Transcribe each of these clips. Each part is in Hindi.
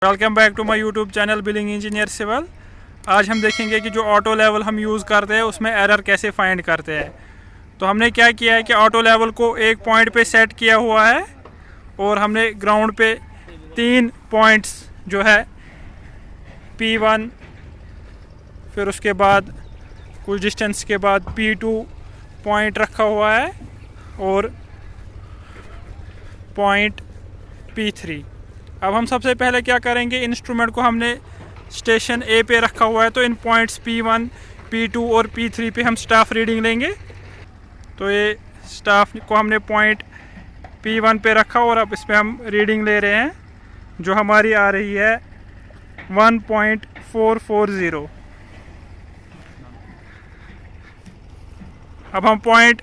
Welcome back to my YouTube channel billing engineer civil. आज हम देखेंगे कि जो ऑटो लेवल हम यूज़ करते हैं उसमें एरर कैसे फाइंड करते हैं। तो हमने क्या किया है कि ऑटो लेवल को एक पॉइंट पे सेट किया हुआ है और हमने ग्राउंड पे 3 पॉइंट्स जो है P1, फिर उसके बाद कुछ डिस्टेंस के बाद P2 पॉइंट रखा हुआ है और पॉइंट P3। अब हम सबसे पहले क्या करेंगे, इंस्ट्रूमेंट को हमने स्टेशन ए पे रखा हुआ है तो इन पॉइंट्स P1, P2 और P3 पे हम स्टाफ रीडिंग लेंगे। तो ये स्टाफ को हमने पॉइंट P1 पे रखा और अब इस पर हम रीडिंग ले रहे हैं जो हमारी आ रही है 1.440। अब हम पॉइंट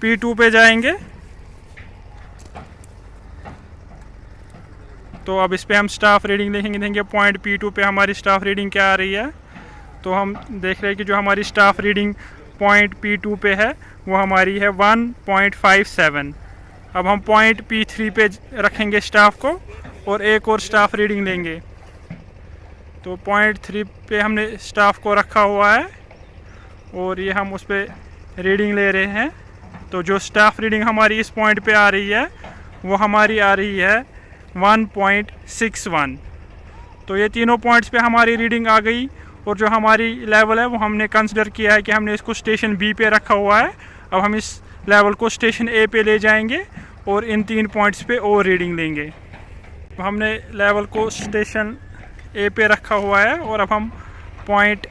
P2 पे जाएंगे तो अब इस पे हम स्टाफ रीडिंग देखेंगे पॉइंट P2 पे हमारी स्टाफ रीडिंग क्या आ रही है। तो हम देख रहे हैं कि जो हमारी स्टाफ रीडिंग पॉइंट P2 पे है वो हमारी है 1.57। अब हम पॉइंट P3 पे रखेंगे स्टाफ को और एक और स्टाफ रीडिंग लेंगे। तो पॉइंट 3 पे हमने स्टाफ को रखा हुआ है और ये हम उस पर रीडिंग ले रहे हैं। तो जो स्टाफ रीडिंग हमारी इस पॉइंट पे आ रही है वो हमारी आ रही है 1.61। तो ये तीनों पॉइंट्स पे हमारी रीडिंग आ गई और जो हमारी लेवल है वो हमने कंसिडर किया है कि हमने इसको स्टेशन बी पे रखा हुआ है। अब हम इस लेवल को स्टेशन ए पे ले जाएंगे और इन 3 पॉइंट्स पे और रीडिंग लेंगे। हमने लेवल को स्टेशन ए पे रखा हुआ है और अब हम पॉइंट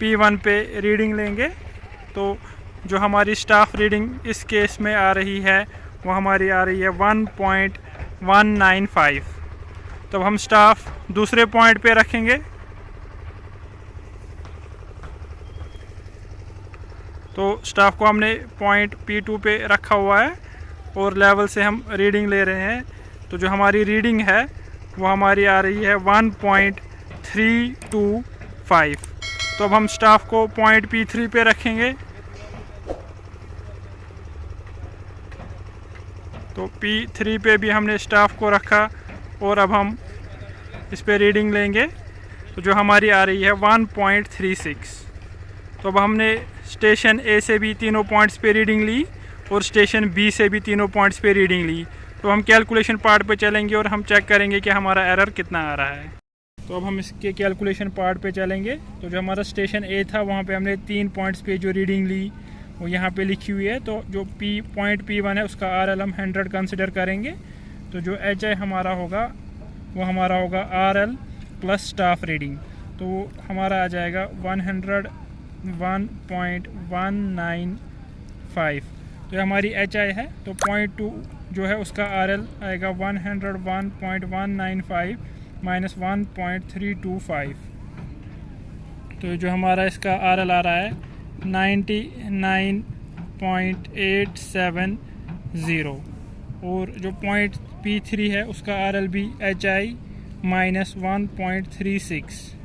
P1 पे रीडिंग लेंगे। तो जो हमारी स्टाफ रीडिंग इस केस में आ रही है वो हमारी आ रही है 1.195। तब हम स्टाफ दूसरे पॉइंट पे रखेंगे। तो स्टाफ को हमने पॉइंट P2 पे रखा हुआ है और लेवल से हम रीडिंग ले रहे हैं। तो जो हमारी रीडिंग है वो हमारी आ रही है 1.325। तो अब हम स्टाफ को पॉइंट P3 पे रखेंगे। तो P3 पे भी हमने स्टाफ को रखा और अब हम इस पे रीडिंग लेंगे। तो जो हमारी आ रही है 1.36। तो अब हमने स्टेशन ए से भी तीनों पॉइंट्स पे रीडिंग ली और स्टेशन बी से भी तीनों पॉइंट्स पे रीडिंग ली। तो हम कैलकुलेशन पार्ट पे चलेंगे और हम चेक करेंगे कि हमारा एरर कितना आ रहा है। तो अब हम इसके कैलकुलेशन पार्ट पे चलेंगे। तो जो हमारा स्टेशन ए था वहाँ पे हमने 3 पॉइंट्स पे जो रीडिंग ली वो यहाँ पे लिखी हुई है। तो जो पॉइंट P1 है उसका RL हम 100 कंसिडर करेंगे। तो जो HI हमारा होगा वो हमारा होगा RL प्लस स्टाफ रीडिंग। तो हमारा आ जाएगा 101.195। तो ये हमारी HI है। तो पॉइंट 2 जो है उसका RL आएगा 101.195 माइनस 1.325। तो जो हमारा इसका RL आ रहा है 99.870 और जो पॉइंट P3 है उसका RL भी HI माइनस 1.36।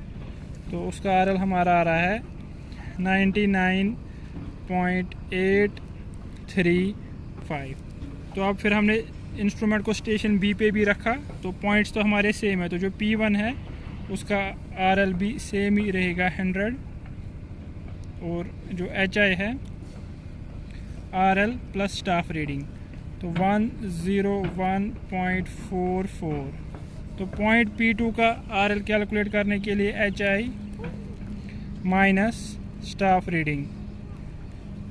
तो उसका RL हमारा आ रहा है 99.835। तो अब फिर हमने इंस्ट्रूमेंट को स्टेशन बी पे भी रखा। तो पॉइंट्स तो हमारे सेम है। तो जो P1 है उसका RL भी सेम ही रहेगा 100 और जो HI है RL प्लस स्टाफ रीडिंग तो 101.44। तो पॉइंट P2 का RL कैलकुलेट करने के लिए HI माइनस स्टाफ रीडिंग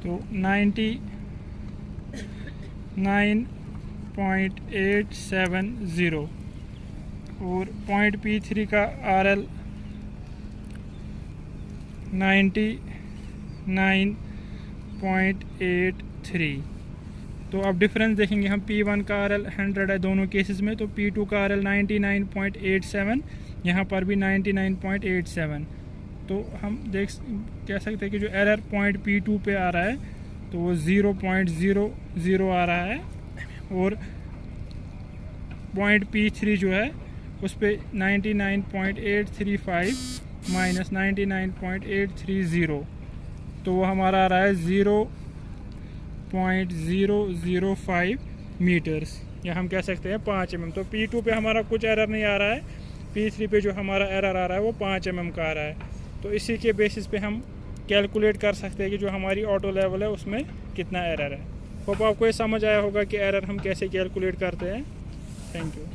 तो 99.870 और पॉइंट P3 का RL 99.83। तो अब डिफरेंस देखेंगे हम। P1 का RL 100 है दोनों केसेस में। तो P2 का RL 99.87, यहाँ पर भी 99.87। तो हम कह सकते हैं कि जो एरर पॉइंट P2 पे आ रहा है तो वो 0.00 आ रहा है और पॉइंट P3 जो है उस पर 99.835 माइनस 99.830। तो वो हमारा आ रहा है 0.005 मीटर्स, या हम कह सकते हैं 5 mm। तो P2 पे हमारा कुछ एरर नहीं आ रहा है P3 पे जो हमारा एरर आ रहा है वो 5 mm का आ रहा है। तो इसी के बेसिस पे हम कैलकुलेट कर सकते हैं कि जो हमारी ऑटो लेवल है उसमें कितना एरर है। होप आपको ये समझ आया होगा कि एरर हम कैसे कैलकुलेट करते हैं। Thank you.